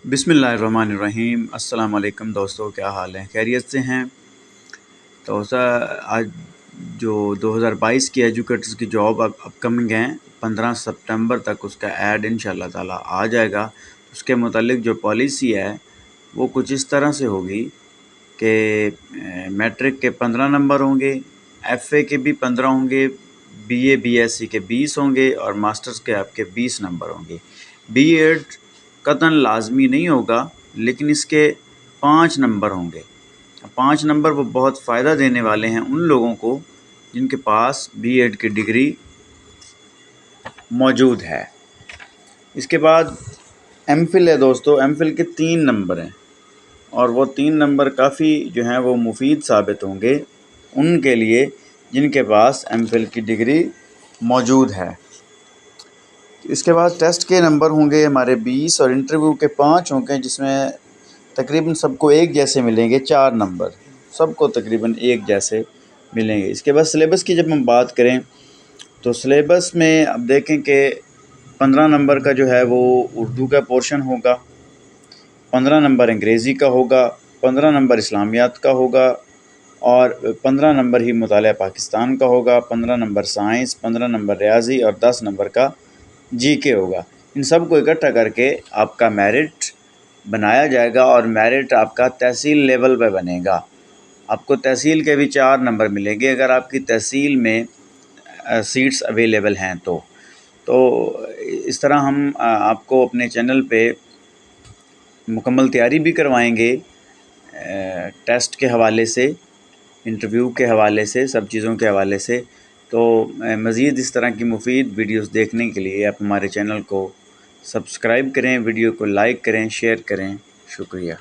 बिस्मिल्लाहिर्रहमानिर्रहीम। अस्सलाम वालेकुम दोस्तों, क्या हाल है? खैरियत से हैं? तो आज जो 2022 की एजुकेटर्स की जॉब अपकमिंग हैं, 15 सितंबर तक उसका ऐड इंशाल्लाह ताला आ जाएगा। उसके मुतालिक जो पॉलिसी है वो कुछ इस तरह से होगी कि मैट्रिक के 15 नंबर होंगे, एफए के भी 15 होंगे, बीए बीएससी के 20 होंगे और मास्टर्स के आपके 20 नंबर होंगे। बीएड कतन लाजमी नहीं होगा, लेकिन इसके 5 नंबर होंगे। 5 नंबर वो बहुत फ़ायदा देने वाले हैं उन लोगों को जिनके पास बीएड की डिग्री मौजूद है। इसके बाद एमफिल है दोस्तों। एमफिल के 3 नंबर हैं और वो 3 नंबर काफ़ी जो हैं वो मुफीद साबित होंगे उनके लिए जिनके पास एमफिल की डिग्री मौजूद है। इसके बाद टेस्ट के नंबर होंगे हमारे 20 और इंटरव्यू के 5 होंगे, जिसमें तकरीबन सबको एक जैसे मिलेंगे। 4 नंबर सबको तकरीबन एक जैसे मिलेंगे। इसके बाद सिलेबस की जब हम बात करें तो सिलेबस में अब देखें कि 15 नंबर का जो है वो उर्दू का पोर्शन होगा, 15 नंबर अंग्रेज़ी का होगा, 15 नंबर इस्लामियात का होगा और 15 नंबर ही मुतालिया पाकिस्तान का होगा, 15 नंबर साइंस, 15 नंबर रियाजी और 10 नंबर का जीके होगा। इन सब को इकट्ठा करके आपका मेरिट बनाया जाएगा और मेरिट आपका तहसील लेवल पे बनेगा। आपको तहसील के भी 4 नंबर मिलेंगे अगर आपकी तहसील में सीट्स अवेलेबल हैं तो इस तरह हम आपको अपने चैनल पे मुकम्मल तैयारी भी करवाएंगे, टेस्ट के हवाले से, इंटरव्यू के हवाले से, सब चीज़ों के हवाले से। तो मज़ीद इस तरह की मुफीद वीडियोस देखने के लिए आप हमारे चैनल को सब्सक्राइब करें, वीडियो को लाइक करें, शेयर करें। शुक्रिया।